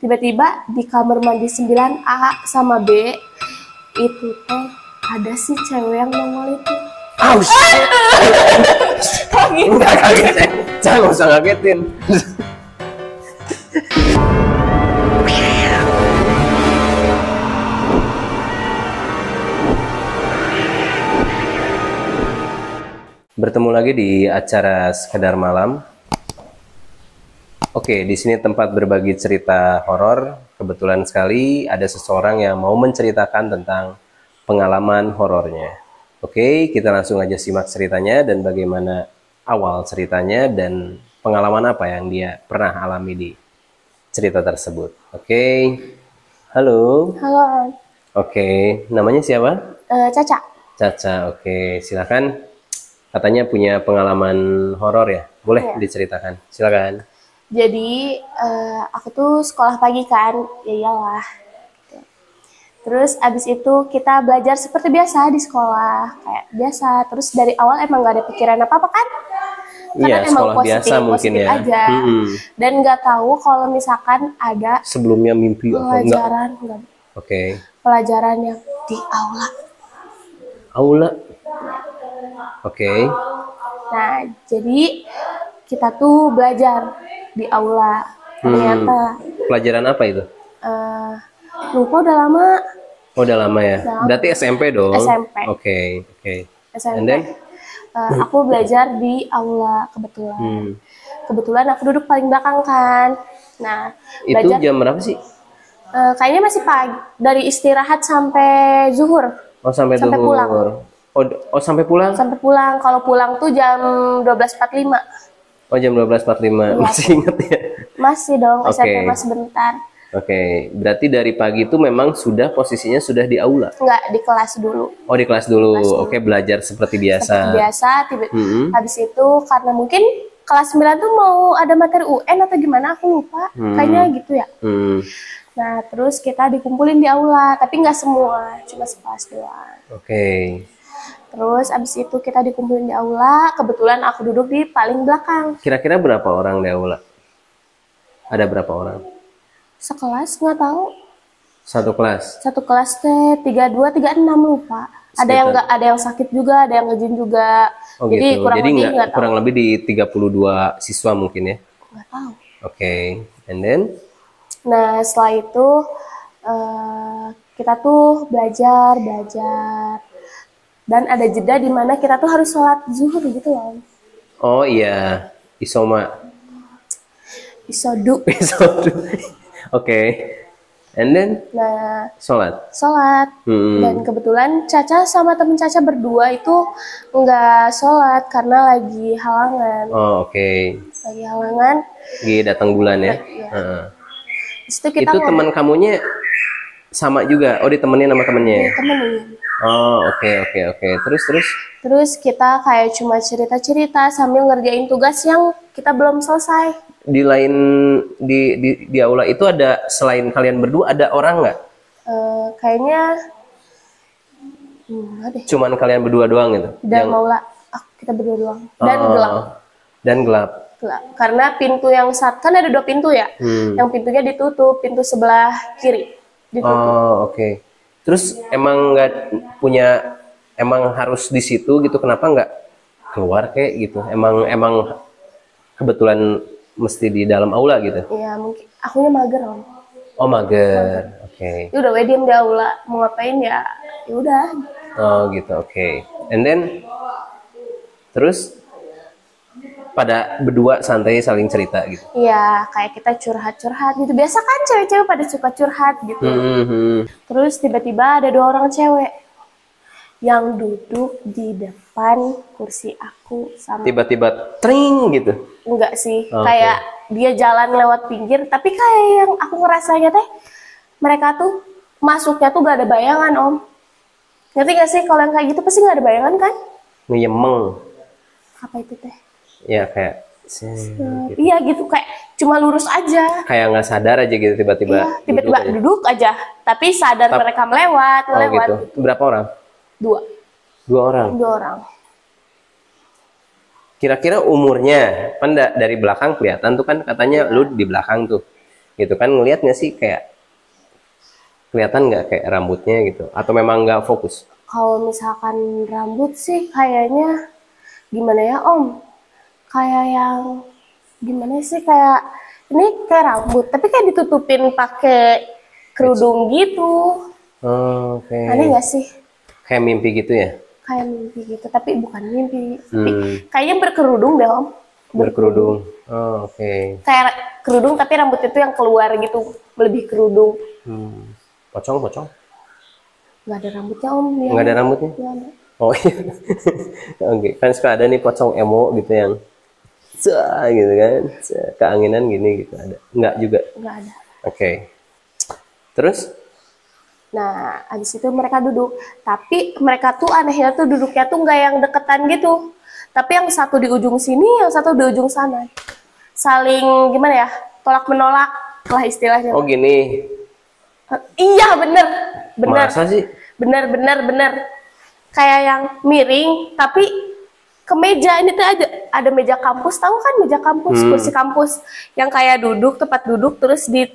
tiba-tiba di kamar mandi 9A sama B itu teh ada si cewek yang nongol itu. Oh shit. Enggak kaget ya. Jangan, nggak usah ngagetin. Bertemu lagi di acara Sekedar Malam. Oke, di sini tempat berbagi cerita horor. Kebetulan sekali ada seseorang yang mau menceritakan tentang pengalaman horornya. Oke, kita langsung aja simak ceritanya dan bagaimana awal ceritanya dan pengalaman apa yang dia pernah alami di cerita tersebut. Oke, halo. Halo, Oke, namanya siapa? Caca. Caca. Oke, silakan. Katanya punya pengalaman horor ya? Boleh Iya. diceritakan. Silakan. Jadi aku tuh sekolah pagi kan, ya iyalah. Gitu. Terus abis itu kita belajar seperti biasa di sekolah, kayak biasa. Terus dari awal emang gak ada pikiran apa-apa kan? Iya, sekolah biasa mungkin ya. Aja. Dan nggak tahu kalau misalkan ada Sebelumnya mimpi apa enggak? pelajaran, enggak, Oke. pelajaran yang di aula. Aula. Oke. Nah, jadi kita tuh belajar di aula. Ternyata Pelajaran apa itu? lupa udah lama. Oh, udah lama ya. Berarti SMP dong. SMP. Oke. SMP. And then? Aku belajar di aula kebetulan. Kebetulan aku duduk paling belakang kan. Nah, Itu belajar jam berapa sih? kayaknya masih pagi, dari istirahat sampai zuhur. Oh, sampai Sampai zuhur. pulang. Oh, sampai pulang? Sampai pulang. Kalau pulang tuh jam 12.45. Oh, jam 12.45. Iya. Masih inget ya? Masih dong, Oke. SMP masih bentar. Oke, berarti dari pagi itu memang posisinya sudah di aula. Enggak, di kelas dulu. Oh, di kelas dulu. Kelas dulu. Oke, belajar seperti biasa. Seperti biasa, habis itu karena mungkin kelas 9 tuh mau ada materi UN atau gimana, aku lupa. Kayaknya gitu ya. Nah, terus kita dikumpulin di aula, tapi nggak semua, cuma sekelas doang. Oke. Terus abis itu kita dikumpulin di aula, kebetulan aku duduk di paling belakang. Kira-kira berapa orang di aula? Ada berapa orang? Sekelas nggak tahu. Satu kelas. Satu kelas teh 32, 36 lupa. Ada yang nggak, ada yang sakit juga, ada yang ngejin juga. Oh Jadi gitu. kurang Jadi lebih nggak tahu. kurang lebih di 32 siswa mungkin ya. Nggak tahu. Oke. And then? Nah, setelah itu kita tuh belajar. Dan ada jeda di mana kita tuh harus sholat zuhur gitu loh. Oh iya, isoma. Isodu. Oke. And then? Nah, Sholat. Dan kebetulan Caca sama temen Caca berdua itu nggak sholat karena lagi halangan. Oh oke. Lagi halangan. Lagi datang bulan ya. Iya. Itu teman kamunya sama juga. Oh, ditemenin sama temennya. Temenin. Oh oke. Terus kita kayak cuma cerita-cerita sambil ngerjain tugas yang kita belum selesai. Di aula itu ada, selain kalian berdua, ada orang nggak? Kayaknya enggak deh. Cuman kalian berdua doang gitu? Dan aula kita berdua doang. Dan gelap. Gelap. Karena pintu yang kan ada 2 pintu ya. Yang pintunya ditutup, pintu sebelah kiri ditutup. Oh oke. Terus emang nggak punya, emang harus di situ gitu? Kenapa nggak keluar kayak gitu? Emang kebetulan mesti di dalam aula gitu? Iya, mungkin akunya mager om. Oh mager. Oke. Ya udah, diem di aula, mau ngapain ya? Ya udah. Oh gitu. Oke. And then terus pada berdua santai saling cerita gitu. Iya, kayak kita curhat gitu. Biasa kan cewek-cewek pada suka curhat gitu. Terus tiba-tiba ada 2 orang cewek yang duduk di depan kursi aku sama. Tiba-tiba tring gitu. Enggak sih, Okay. kayak dia jalan lewat pinggir, tapi kayak yang aku ngerasanya teh mereka tuh masuknya tuh gak ada bayangan om. Ngerti gak sih, kalau yang kayak gitu pasti gak ada bayangan kan? Ngeyemeng. Apa itu teh? Ya kayak gitu. Iya gitu, kayak cuma lurus aja. Kayak nggak sadar aja gitu tiba-tiba. Iya, tiba-tiba duduk aja, tapi sadar mereka melewat. Oh gitu. Berapa orang? 2 orang. 2 orang. Kira-kira umurnya, kan dari belakang kelihatan tuh kan katanya lu di belakang tuh. gitu kan, ngelihat nggak sih kayak kelihatan nggak kayak rambutnya gitu, atau memang nggak fokus? Kalau misalkan rambut sih kayaknya gimana ya Om, kayak yang gimana sih, kayak ini kayak rambut tapi kayak ditutupin pakai kerudung gitu. Oke. Aneh nggak sih? Kayak mimpi gitu ya? Kayak mimpi gitu tapi bukan mimpi, tapi kayaknya berkerudung deh Om. Berkerudung. Oh, oke. Kayak kerudung tapi rambutnya tuh yang keluar gitu, lebih kerudung. Pocong? Nggak ada rambutnya Om. Nggak ada rambutnya? Nggak ada. Oh iya. Oke, kan suka ada nih pocong emo gitu yang gitu kan, keanginan gini gitu, ada? Nggak juga? Nggak ada. Oke. Terus? Nah, habis itu mereka duduk. Tapi mereka tuh anehnya tuh duduknya tuh nggak yang deketan gitu. Tapi yang satu di ujung sini, yang satu di ujung sana. Saling gimana ya? Tolak menolak lah istilahnya. Oh gini. Iya bener. Masa sih? Bener. Kayak yang miring, tapi ke meja. Ini tuh ada meja kampus, tahu kan meja kampus, kursi kampus. Yang kayak duduk, tempat duduk, terus di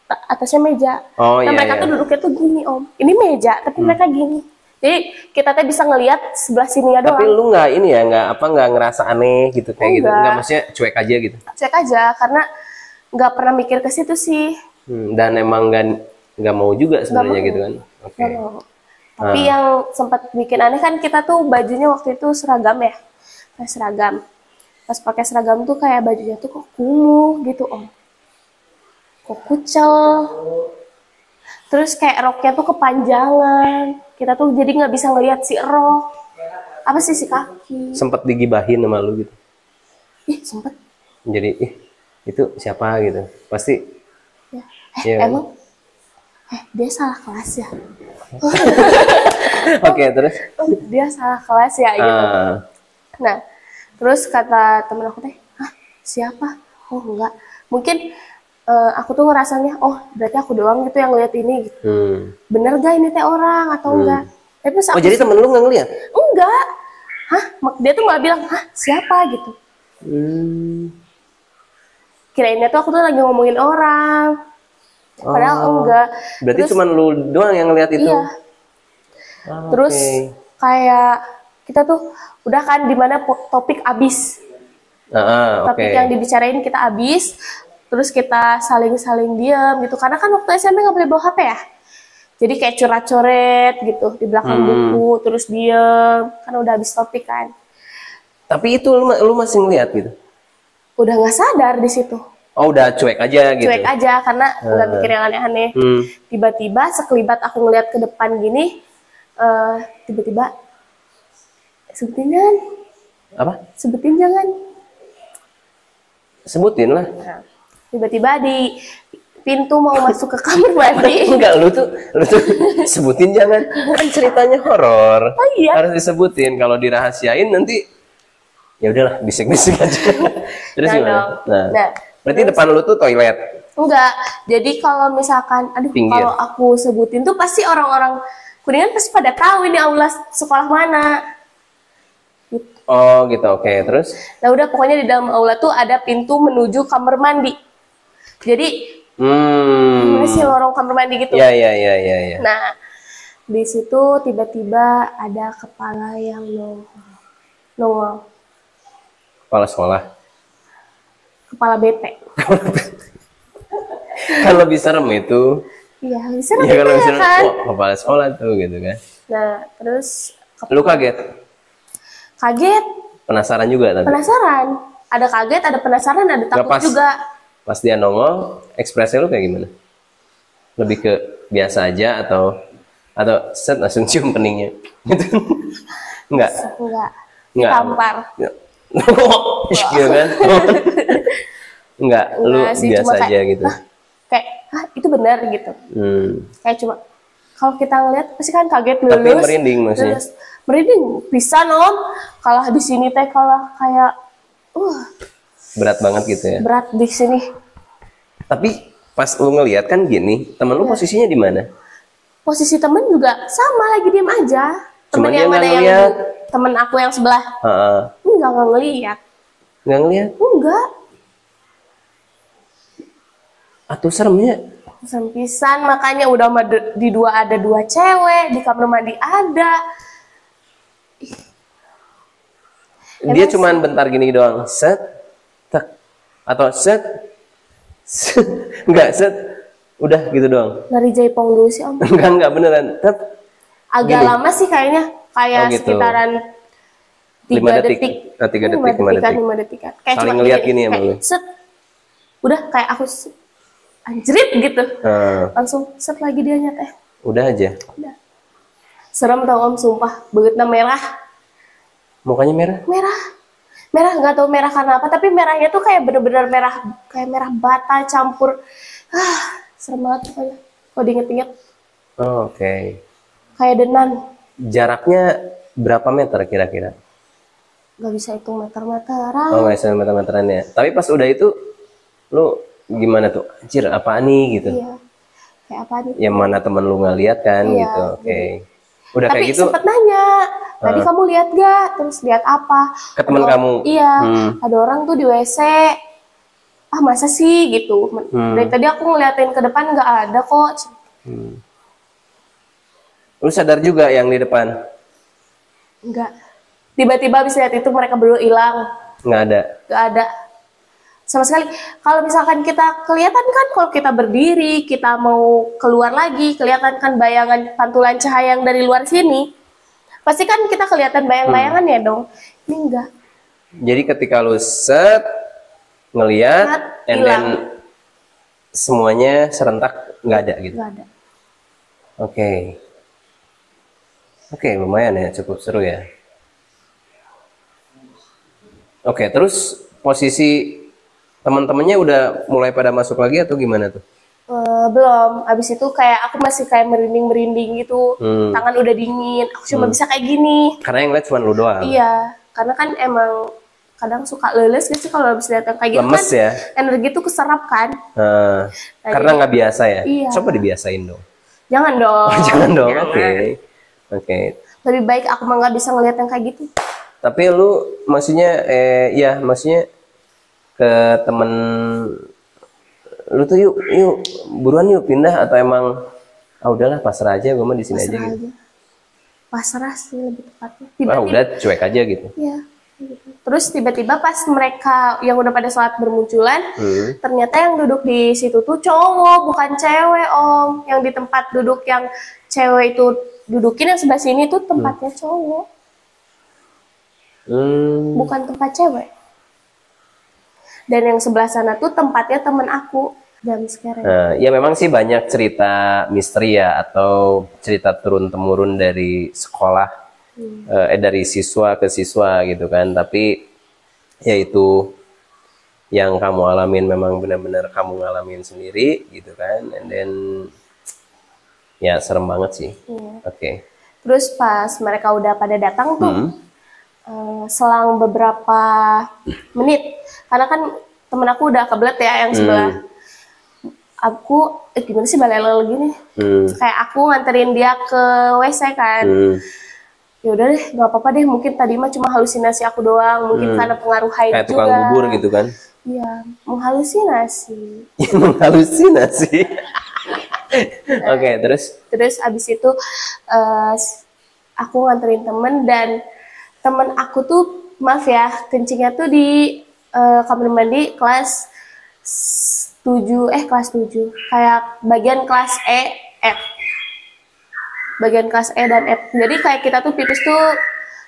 atasnya meja. Oh, nah iya, mereka tuh duduknya tuh gini Om. Ini meja, tapi mereka gini. Jadi kita tuh bisa ngelihat sebelah sini ya doang. Tapi lu nggak ini ya, nggak ngerasa aneh gitu kayak gitu? Nggak, maksudnya cuek aja gitu? Cuek aja, karena nggak pernah mikir ke situ sih. Dan emang nggak mau juga sebenarnya gitu kan? Oke. Tapi yang sempat bikin aneh kan kita tuh bajunya waktu itu seragam ya, kayak seragam. Pas pakai seragam tuh kayak bajunya tuh kok kumuh gitu Om. Kok kucel. Terus kayak roknya tuh kepanjangan. Kita tuh jadi nggak bisa ngelihat si rok. Apa sih si kaki. Sempet digibahin sama lu gitu? Ih, sempet. Jadi, itu siapa gitu? Pasti. Ya. Ya, emang? Dia salah kelas ya? Oke, terus? Dia salah kelas ya gitu. Nah, terus kata temen aku teh, hah siapa? Oh enggak. Mungkin aku tuh ngerasanya, oh berarti aku doang gitu yang lihat ini gitu. Bener gak ini teh orang atau enggak? Tapi pas jadi temen lu nggak ngeliat? Enggak. Hah? Dia tuh malah bilang, hah siapa gitu. Kirainnya tuh aku tuh lagi ngomongin orang. Padahal enggak. Berarti terus, cuma lu doang yang ngeliat itu? Iya. Terus kayak kita tuh udah kan dimana topik abis. Topik yang dibicarain kita abis. Terus kita saling diam gitu, karena kan waktu SMP nggak boleh bawa HP ya, jadi kayak coret-coret gitu di belakang buku, terus diam, karena udah habis topik kan. Tapi itu lu masih ngeliat gitu? Udah nggak sadar di situ. Oh udah cuek aja gitu? Cuek aja, karena nggak mikir yang aneh-aneh. Tiba-tiba sekelibat aku ngeliat ke depan gini, tiba-tiba sebutin jangan. Apa? Sebutin jangan. Sebutin lah. Nah, tiba-tiba di pintu mau masuk ke kamar mandi. Enggak, lu tuh sebutin jangan, kan ceritanya horor. Oh iya. Harus disebutin, kalau dirahasiain nanti ya udahlah, bisik-bisik aja. Terus gimana? Nah, berarti terus, depan lu tuh toilet? Enggak. Jadi kalau misalkan kalau aku sebutin tuh pasti orang-orang Kuningan pasti pada tahu ini aula sekolah mana. Oh gitu, oke. Terus? Nah udah, pokoknya di dalam aula tuh ada pintu menuju kamar mandi. Jadi gimana sih, lorong kamar mandi gitu. Iya. Nah di situ tiba-tiba ada kepala yang nongol. Kepala sekolah? Kepala bete. Kan lebih serem itu. Iya, lebih serem itu ya kan. Oh, kepala sekolah tuh gitu kan. Nah terus lu kaget? Kaget. Penasaran juga tadi? Penasaran. Ada kaget, ada penasaran, ada takut juga. Pas dia nongol, ekspresi lu kayak gimana? Lebih ke biasa aja atau set langsung cium keningnya? Enggak? Enggak. Tampar. Gitu kan? Enggak, lu biasa aja gitu? Kayak, itu benar gitu. Kayak cuma, kalau kita ngeliat pasti kan kaget lulus. Tapi merinding maksudnya? Merinding, bisa Om. Kalau di sini teh kalau kayak, berat banget gitu ya? Berat di sini. Tapi pas lu ngeliat kan gini, temen lu posisinya di mana? Posisi temen juga sama, lagi diem aja. Temen yang mana yang temen aku yang sebelah? Enggak ngeliat. Nggak ngeliat? Enggak. Atuh seremnya. Serem pisan, makanya udah di ada dua cewek, di kamar mandi ada. Dia cuman bentar gini doang, set, tak, atau set, enggak set, udah gitu doang. Dari Jaipong dulu sih Om. Enggak beneran, tet. Agak gini. Lama sih kayaknya, kayak gitu. Sekitaran 3 detik. 3 detik, 5 detik. Kayak saling ngeliat gini ya kayak set, udah kayak aku anjrit gitu. Langsung set lagi dia nyata. Udah aja. Udah. Serem tau Om, sumpah. Begitu merah. Mukanya merah? Merah, nggak tahu merah karena apa, tapi merahnya tuh kayak bener-bener merah, kayak merah bata campur. Serem banget pokoknya. Kalau diinget-inget. Oh, oke. Kayak denan. Jaraknya berapa meter kira-kira? Gak bisa hitung meter-meteran. Oh, nggak bisa meter-meteran ya. Tapi pas udah itu, lu gimana tuh? Anjir, apaan nih gitu? Iya. Kayak apa nih? Yang mana temen lu nggak lihat kan gitu. Oke. Udah tapi kayak gitu. Sempet nanya, tadi kamu lihat gak? Terus lihat apa? Ke temen kamu? Iya, ada orang tuh di WC. Masa sih gitu? Dari tadi aku ngeliatin ke depan nggak ada kok. Lu sadar juga yang di depan? Enggak. Tiba-tiba habis lihat itu mereka berdua hilang. Nggak ada? Nggak ada. Sama sekali. Kalau misalkan kita kelihatan kan kalau kita berdiri, kita mau keluar lagi, kelihatan kan bayangan pantulan cahaya yang dari luar sini. Pasti kan kita kelihatan bayang-bayangan ya dong. Ini enggak. Jadi ketika lu set ngelihat, and then semuanya serentak nggak ada gitu. Nggak ada. Oke, lumayan ya, cukup seru ya. Oke, terus posisi teman-temannya udah mulai pada masuk lagi atau gimana tuh? Belum. Abis itu kayak aku masih kayak merinding gitu. Tangan udah dingin. Aku cuma bisa kayak gini. Karena yang lihat cuma lu doang. Iya. Karena kan emang kadang suka leles gitu kalau habis lihat kayak gitu. Lemes kan ya? Energi tuh keserap kan. Nah, karena nggak biasa ya? Iya. Coba dibiasain dong. Jangan dong. Jangan dong. Oke. Lebih baik aku mah nggak bisa ngeliat yang kayak gitu. Tapi lu maksudnya maksudnya ke temen lu tuh yuk buruan yuk pindah, atau emang udahlah pasrah aja, gue mah di sini aja gitu. Pasrah sih lebih tepatnya. Udah cuek aja gitu. Iya. Gitu. Terus tiba-tiba pas mereka yang udah pada saat bermunculan, ternyata yang duduk di situ tuh cowok, bukan cewek Om. Yang di tempat duduk yang cewek itu dudukin yang sebelah sini tuh tempatnya cowok. Bukan tempat cewek. Dan yang sebelah sana tuh tempatnya temen aku jam sekarang. Ya memang sih banyak cerita misteri ya, atau cerita turun-temurun dari sekolah, dari siswa ke siswa gitu kan. Tapi ya itu yang kamu alamin memang benar-benar kamu ngalamin sendiri gitu kan. And then ya serem banget sih. Oke. Terus pas mereka udah pada datang tuh, selang beberapa menit, karena kan temen aku udah kebelet ya yang sebelah. Aku gimana sih balelel gini, kayak aku nganterin dia ke WC kan. Ya udah deh, nggak apa-apa deh, mungkin tadi mah cuma halusinasi aku doang, mungkin karena pengaruh haid kayak juga. Kayak tukang bubur gitu kan? Iya, menghalusinasi. Menghalusinasi. Oke, terus abis itu aku nganterin temen, dan temen aku tuh maaf ya, kencingnya tuh di kamar mandi kelas 7, kayak bagian kelas F. Bagian kelas E dan F. Jadi kayak kita tuh pipis tuh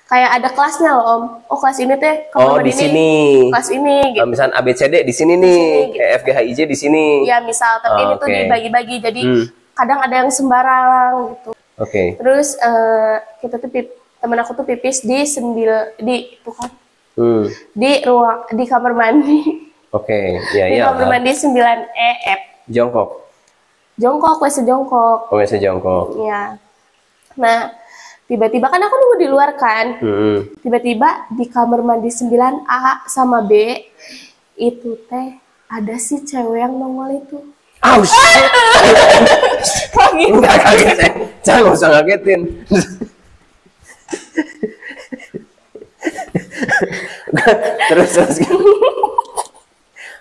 kayak ada kelasnya loh Om. Oh kelas ini teh kamar di ini. Sini. Kelas ini gitu. Misalnya ABCD di sini nih, gitu. F G H I J di sini. Iya misal, tapi ini tuh dibagi-bagi. Jadi kadang ada yang sembarang gitu. Terus kita tuh temen aku tuh pipis di di kamar mandi. Di kamar mandi 9E F. Jongkok, WC jongkok. WC jongkok. Iya. Nah, tiba-tiba kan aku nunggu di luar kan. Tiba-tiba di kamar mandi 9A sama B itu teh ada si cewek yang nongol itu. Enggak kaget. Jangan usah ngagetin. terus.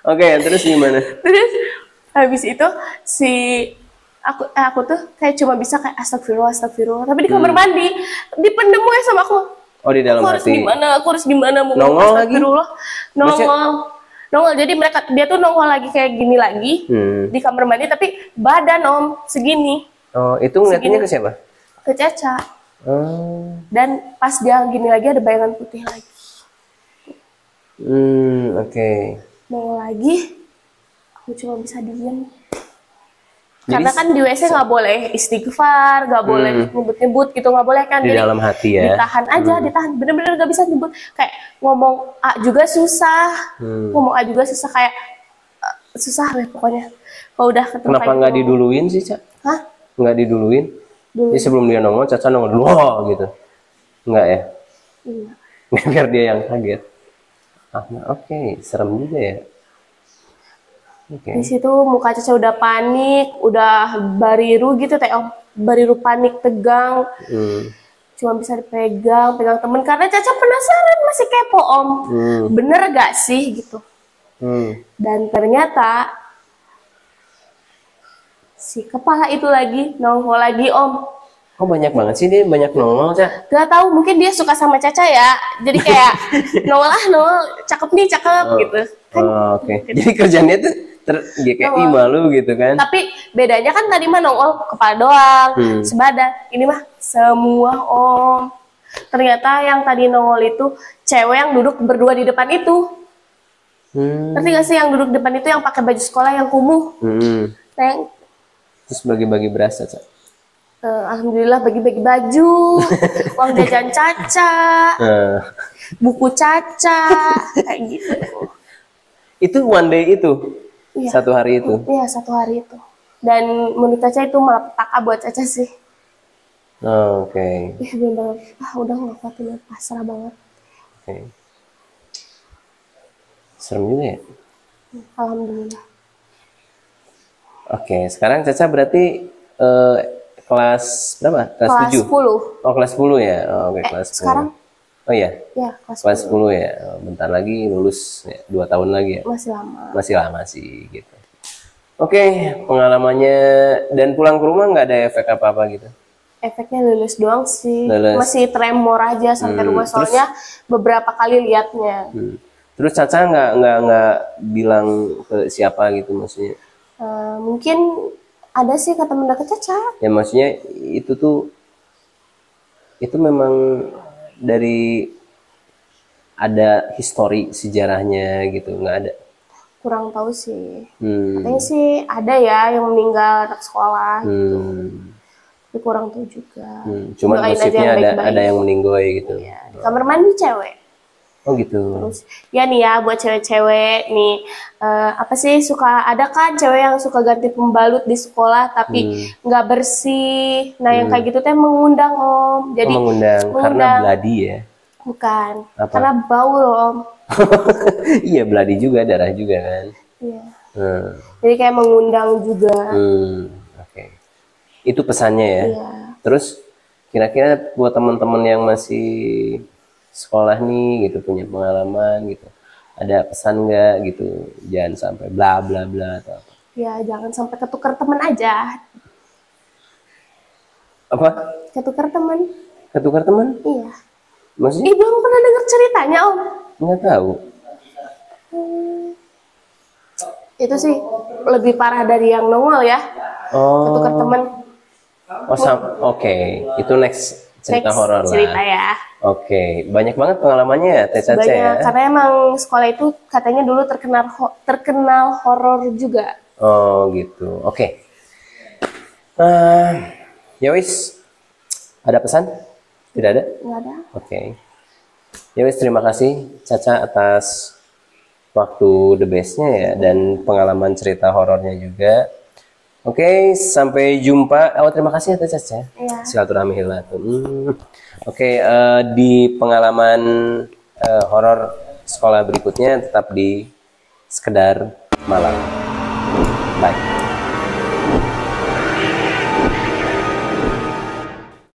Terus gimana? Habis itu si aku tuh kayak cuma bisa kayak astagfirullah, tapi di kamar mandi dipendem ya sama aku. Oh, di dalam hati. Aku harus gimana mau nongol lagi? Nongol. Jadi dia tuh nongol lagi kayak gini lagi di kamar mandi, tapi badan Om segini. Oh, itu ngeliatnya ke siapa? Ke Caca. Dan pas dia gini lagi ada bayangan putih lagi. Oke. Nongol lagi, aku cuma bisa diem. Karena kan di WC nggak boleh istighfar, nggak boleh nyebut-nyebut gitu, nggak boleh kan. Di dalam hati ya. Ditahan aja, ditahan. Bener-bener nggak bisa nyebut. Kayak ngomong A juga susah, ngomong A juga susah, kayak susah deh pokoknya. Kalau udah ketemu. Kenapa nggak diduluin sih, Cak? Hah? Nggak diduluin? Jadi sebelum dia nongol, Caca nongol dulu gitu. Nggak ya? Iya. Biar dia yang kaget. Oke, serem juga ya. Di situ muka Caca udah panik, udah bariru gitu teh Om, bariru panik, tegang, cuma bisa pegang temen karena Caca penasaran, masih kepo Om, bener gak sih gitu. Dan ternyata si kepala itu lagi nongol lagi Om. Oh, banyak banget sih dia, banyak nongol, Cak. Gak tahu, mungkin dia suka sama Caca ya, jadi kayak nongol, cakep nih, cakep gitu. Oke. Jadi kerjanya tuh kayak malu gitu kan. Tapi bedanya kan tadi mah nongol kepala doang, sebadan. Ini mah semua Om. Ternyata yang tadi nongol itu cewek yang duduk berdua di depan itu. Ngerti gak sih yang duduk depan itu yang pakai baju sekolah yang kumuh? Terus bagi-bagi berasa, Cak. Alhamdulillah bagi-bagi baju, uang jajan Caca, buku Caca, kayak gitu. Itu one day itu? Iya. Satu hari itu? Iya, satu hari itu. Dan menurut Caca itu malah petaka buat Caca sih. Oke. Iya bener, udah gak kuat ini, pasrah banget. Oke. Serem juga ya? Alhamdulillah. Oke, sekarang Caca berarti kelas berapa? Kelas 7? 10. Oh, kelas 10 ya? Oke, kelas 10. Sekarang? Oh iya? Ya, kelas 10 ya? Bentar lagi lulus, ya, 2 tahun lagi ya? Masih lama. Masih lama sih, gitu. Oke, pengalamannya, dan pulang ke rumah nggak ada efek apa-apa gitu? Efeknya lulus doang sih. Lulus. Masih tremor aja sampai rumah, soalnya beberapa kali liatnya. Terus Caca nggak bilang ke siapa gitu maksudnya? Mungkin ada sih kata temen deket Caca. Ya maksudnya itu memang dari ada histori sejarahnya gitu, nggak ada? Kurang tahu sih. Katanya sih ada ya yang meninggal anak sekolah gitu. Tapi kurang tahu juga. Cuman maksudnya ada yang meninggoy gitu. Iya, di kamar mandi cewek. Oh gitu. Terus ya nih ya buat cewek-cewek nih, apa sih ada kan cewek yang suka ganti pembalut di sekolah tapi nggak bersih. Nah yang kayak gitu teh mengundang Om. Jadi mengundang karena bloody ya? Bukan. Apa? Karena bau loh Om. Iya, bloody juga, darah juga kan. Iya. Jadi kayak mengundang juga. Oke. Itu pesannya ya. Iya. Terus kira-kira buat teman-teman yang masih sekolah nih gitu, punya pengalaman gitu, ada pesan nggak gitu, jangan sampai bla bla bla atau apa? Ya jangan sampai ketukar teman aja. Apa? Ketukar teman. Ketukar teman? Iya. Maksudnya? Belum pernah dengar ceritanya Om. Nggak tahu. Itu sih lebih parah dari yang nongol ya. Ketukar teman. Oke. Itu next cerita horor lah. Cerita ya. Oke, banyak banget pengalamannya ya Teh Caca ya. Karena emang sekolah itu katanya dulu terkenal horor juga. Oh gitu. Oke. Ya wis. Ada pesan? Tidak ada? Nggak ada. Oke. Ya wis, terima kasih Caca atas waktu the bestnya ya, dan pengalaman cerita horornya juga. Oke, sampai jumpa. Terima kasih ya Teh Caca. Iya. Silaturahmi hilatu. Oke, di pengalaman horor sekolah berikutnya tetap di Sekedar Malam. Bye.